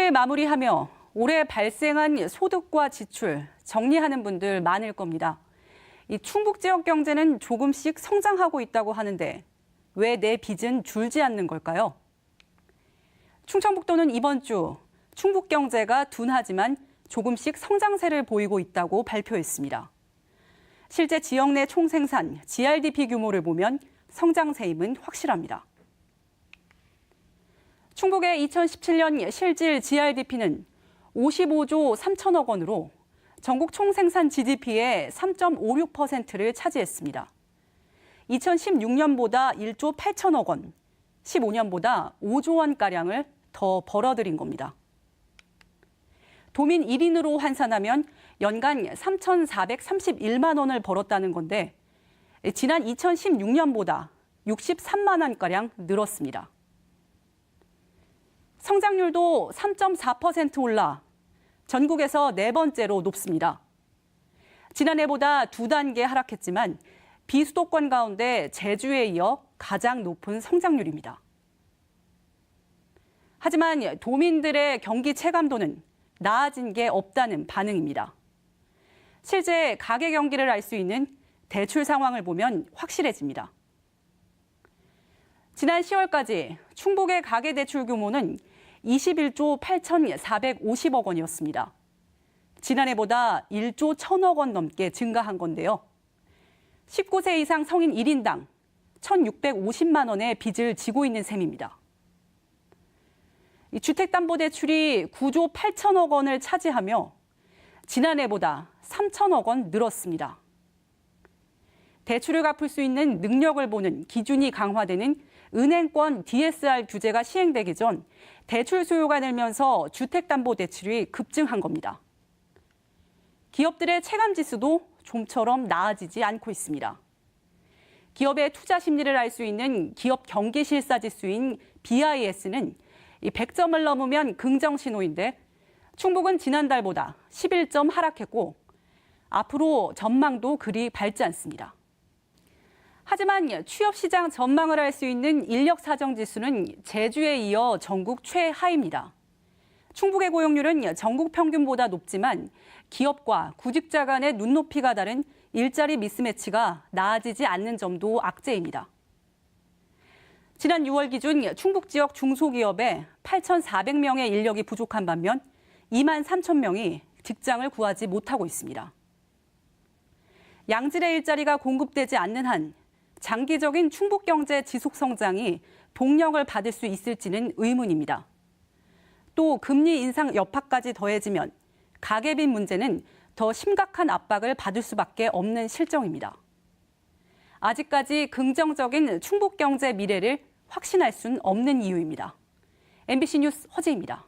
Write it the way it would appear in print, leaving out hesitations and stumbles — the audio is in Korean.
올해를 마무리하며 올해 발생한 소득과 지출 정리하는 분들 많을 겁니다. 이 충북 지역 경제는 조금씩 성장하고 있다고 하는데 왜 내 빚은 줄지 않는 걸까요? 충청북도는 이번 주 충북 경제가 둔하지만 조금씩 성장세를 보이고 있다고 발표했습니다. 실제 지역 내 총생산, GRDP 규모를 보면 성장세임은 확실합니다. 충북의 2017년 실질 GRDP는 55조 3천억 원으로 전국 총생산 GDP의 3.56%를 차지했습니다. 2016년보다 1조 8천억 원, 15년보다 5조 원가량을 더 벌어들인 겁니다. 도민 1인으로 환산하면 연간 3,431만 원을 벌었다는 건데 지난 2016년보다 63만 원가량 늘었습니다. 성장률도 3.4% 올라 전국에서 네 번째로 높습니다. 지난해보다 2단계 하락했지만 비수도권 가운데 제주에 이어 가장 높은 성장률입니다. 하지만 도민들의 경기 체감도는 나아진 게 없다는 반응입니다. 실제 가계 경기를 알 수 있는 대출 상황을 보면 확실해집니다. 지난 10월까지 충북의 가계 대출 규모는 21조 8,450억 원이었습니다. 지난해보다 1조 1,000억 원 넘게 증가한 건데요. 19세 이상 성인 1인당 1,650만 원의 빚을 지고 있는 셈입니다. 주택담보대출이 9조 8천억 원을 차지하며 지난해보다 3천억 원 늘었습니다. 대출을 갚을 수 있는 능력을 보는 기준이 강화되는 은행권 DSR 규제가 시행되기 전 대출 수요가 늘면서 주택담보대출이 급증한 겁니다. 기업들의 체감지수도 좀처럼 나아지지 않고 있습니다. 기업의 투자 심리를 알 수 있는 기업 경기실사지수인 BIS는 100점을 넘으면 긍정 신호인데 충북은 지난달보다 11점 하락했고 앞으로 전망도 그리 밝지 않습니다. 하지만 취업시장 전망을 알 수 있는 인력사정지수는 제주에 이어 전국 최하입니다. 충북의 고용률은 전국 평균보다 높지만 기업과 구직자 간의 눈높이가 다른 일자리 미스매치가 나아지지 않는 점도 악재입니다. 지난 6월 기준 충북 지역 중소기업에 8,400명의 인력이 부족한 반면 2만 3천 명이 직장을 구하지 못하고 있습니다. 양질의 일자리가 공급되지 않는 한 장기적인 충북 경제 지속 성장이 동력을 받을 수 있을지는 의문입니다. 또 금리 인상 여파까지 더해지면 가계빈 문제는 더 심각한 압박을 받을 수밖에 없는 실정입니다. 아직까지 긍정적인 충북 경제 미래를 확신할 수는 없는 이유입니다. MBC 뉴스 허재입니다.